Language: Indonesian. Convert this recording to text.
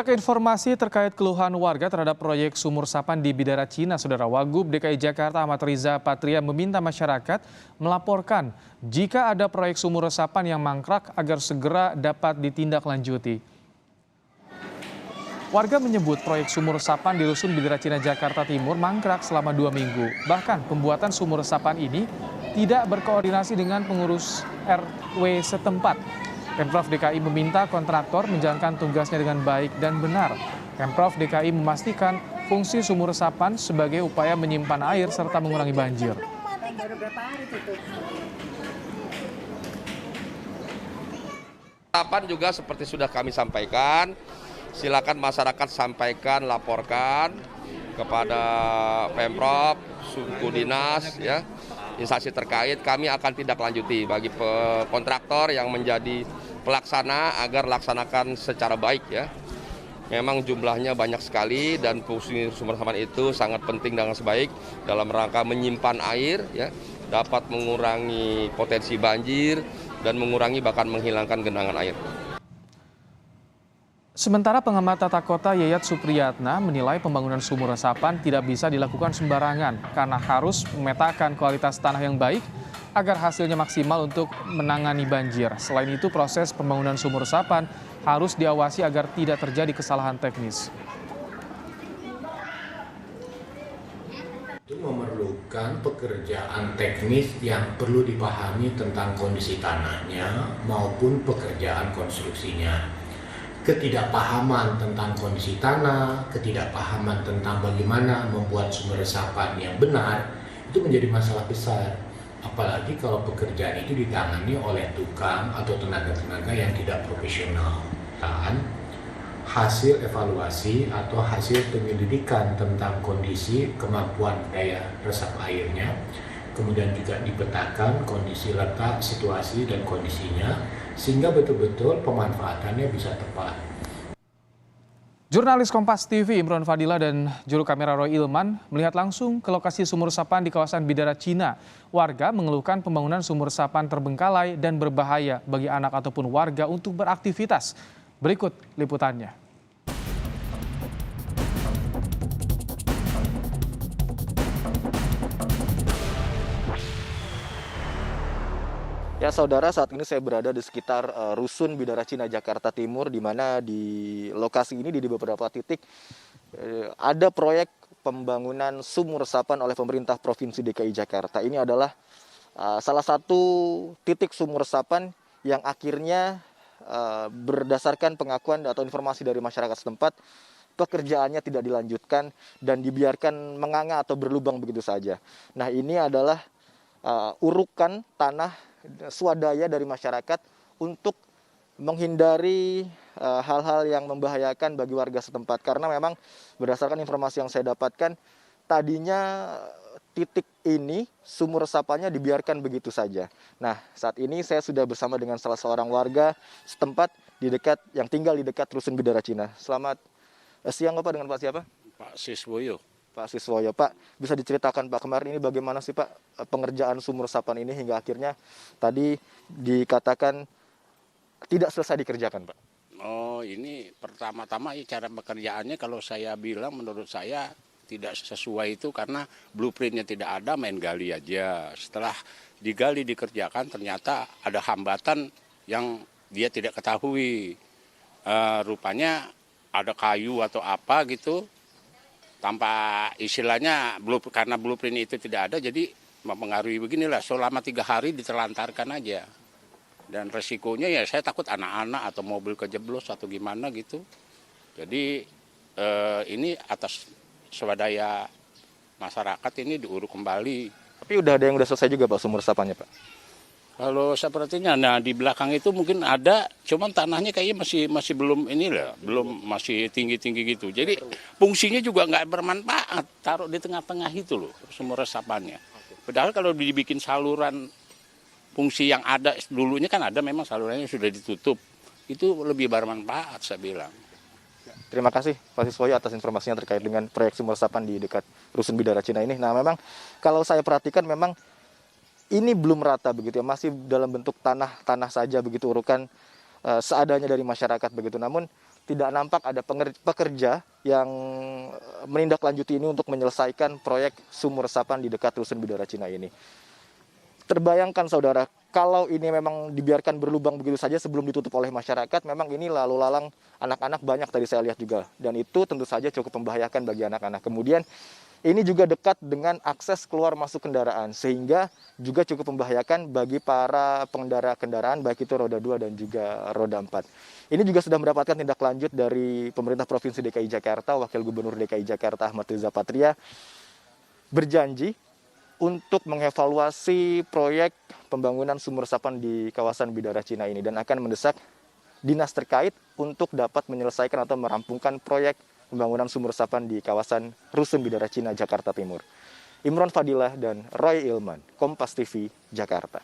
Kita ke informasi terkait keluhan warga terhadap proyek sumur resapan di Bidara Cina. Saudara Wagub DKI Jakarta Ahmad Riza Patria meminta masyarakat melaporkan jika ada proyek sumur resapan yang mangkrak agar segera dapat ditindaklanjuti. Warga menyebut proyek sumur resapan di Rusun Bidara Cina Jakarta Timur mangkrak selama 2 minggu. Bahkan pembuatan sumur resapan ini tidak berkoordinasi dengan pengurus RW setempat. Pemprov DKI meminta kontraktor menjalankan tugasnya dengan baik dan benar. Pemprov DKI memastikan fungsi sumur resapan sebagai upaya menyimpan air serta mengurangi banjir. Resapan juga seperti sudah kami sampaikan, silakan masyarakat sampaikan, laporkan kepada Pemprov, suku dinas, ya, instansi terkait. Kami akan tindak lanjuti bagi kontraktor yang menjadi pelaksana agar laksanakan secara baik, ya. Memang jumlahnya banyak sekali dan fungsi sumur resapan itu sangat penting dengan sebaik dalam rangka menyimpan air, ya, dapat mengurangi potensi banjir dan mengurangi bahkan menghilangkan genangan air. Sementara pengamat tata kota Yayat Supriyatna menilai pembangunan sumur resapan tidak bisa dilakukan sembarangan karena harus memetakan kualitas tanah yang baik agar hasilnya maksimal untuk menangani banjir. Selain itu, proses pembangunan sumur resapan harus diawasi agar tidak terjadi kesalahan teknis. Itu memerlukan pekerjaan teknis yang perlu dipahami tentang kondisi tanahnya maupun pekerjaan konstruksinya. Ketidakpahaman tentang kondisi tanah, ketidakpahaman tentang bagaimana membuat sumur resapan yang benar, itu menjadi masalah besar. Apalagi kalau pekerjaan itu ditangani oleh tukang atau tenaga-tenaga yang tidak profesional. Dan hasil evaluasi atau hasil penyelidikan tentang kondisi kemampuan daya resap airnya, kemudian juga dipetakan kondisi letak, situasi, dan kondisinya, sehingga betul-betul pemanfaatannya bisa tepat. Jurnalis Kompas TV Imron Fadila dan juru kamera Roy Ilman melihat langsung ke lokasi sumur resapan di kawasan Bidara Cina. Warga mengeluhkan pembangunan sumur resapan terbengkalai dan berbahaya bagi anak ataupun warga untuk beraktivitas. Berikut liputannya. Ya saudara, saat ini saya berada di sekitar Rusun Bidara Cina Jakarta Timur, di mana di lokasi ini di beberapa titik ada proyek pembangunan sumur resapan oleh pemerintah Provinsi DKI Jakarta. Ini adalah salah satu titik sumur resapan yang akhirnya berdasarkan pengakuan atau informasi dari masyarakat setempat, pekerjaannya tidak dilanjutkan dan dibiarkan menganga atau berlubang begitu saja. Nah, ini adalah urukan tanah swadaya dari masyarakat untuk menghindari hal-hal yang membahayakan bagi warga setempat. Karena memang berdasarkan informasi yang saya dapatkan, tadinya titik ini sumur resapannya dibiarkan begitu saja. Nah, saat ini saya sudah bersama dengan salah seorang warga setempat yang tinggal di dekat Rusun Bidara Cina. Selamat siang Bapak, dengan Pak siapa? Pak Siswoyo. Pak Siswoyo, Pak, bisa diceritakan Pak, kemarin ini bagaimana sih Pak pengerjaan sumur resapan ini hingga akhirnya tadi dikatakan tidak selesai dikerjakan, Pak? Oh, ini pertama-tama cara pekerjaannya kalau saya bilang menurut saya tidak sesuai itu karena blueprintnya tidak ada, main gali aja. Setelah digali dikerjakan ternyata ada hambatan yang dia tidak ketahui. Rupanya ada kayu atau apa gitu. Tanpa istilahnya karena blueprint itu tidak ada, jadi mempengaruhi beginilah, selama 3 hari diterlantarkan aja. Dan resikonya ya saya takut anak-anak atau mobil kejeblos atau gimana gitu. Jadi ini atas swadaya masyarakat ini diuruk kembali. Tapi udah ada yang udah selesai juga Pak sumur resapannya Pak? Kalau sepertinya, nah di belakang itu mungkin ada, cuman tanahnya kayaknya masih belum belum masih tinggi-tinggi gitu. Jadi fungsinya juga nggak bermanfaat, taruh di tengah-tengah itu loh sumur resapannya. Padahal kalau dibikin saluran fungsi yang ada dulunya kan ada, memang salurannya sudah ditutup, itu lebih bermanfaat saya bilang. Terima kasih Pak Siswoyo atas informasinya terkait dengan proyek sumur resapan di dekat Rusun Bidara Cina ini. Nah memang kalau saya perhatikan memang ini belum rata begitu ya, masih dalam bentuk tanah saja begitu, urukan seadanya dari masyarakat begitu. Namun tidak nampak ada pekerja yang menindaklanjuti ini untuk menyelesaikan proyek sumur resapan di dekat Rusun Bidara Cina ini. Terbayangkan saudara, kalau ini memang dibiarkan berlubang begitu saja sebelum ditutup oleh masyarakat, memang ini lalu lalang anak-anak banyak tadi saya lihat juga. Dan itu tentu saja cukup membahayakan bagi anak-anak. Kemudian ini juga dekat dengan akses keluar masuk kendaraan, sehingga juga cukup membahayakan bagi para pengendara kendaraan, baik itu roda 2 dan juga roda 4. Ini juga sudah mendapatkan tindak lanjut dari pemerintah Provinsi DKI Jakarta. Wakil Gubernur DKI Jakarta Ahmad Riza Patria berjanji untuk mengevaluasi proyek pembangunan sumur resapan di kawasan Bidara Cina ini dan akan mendesak dinas terkait untuk dapat menyelesaikan atau merampungkan proyek pembangunan sumur resapan di kawasan Rusun Bidara Cina, Jakarta Timur. Imron Fadilah dan Roy Ilman, Kompas TV, Jakarta.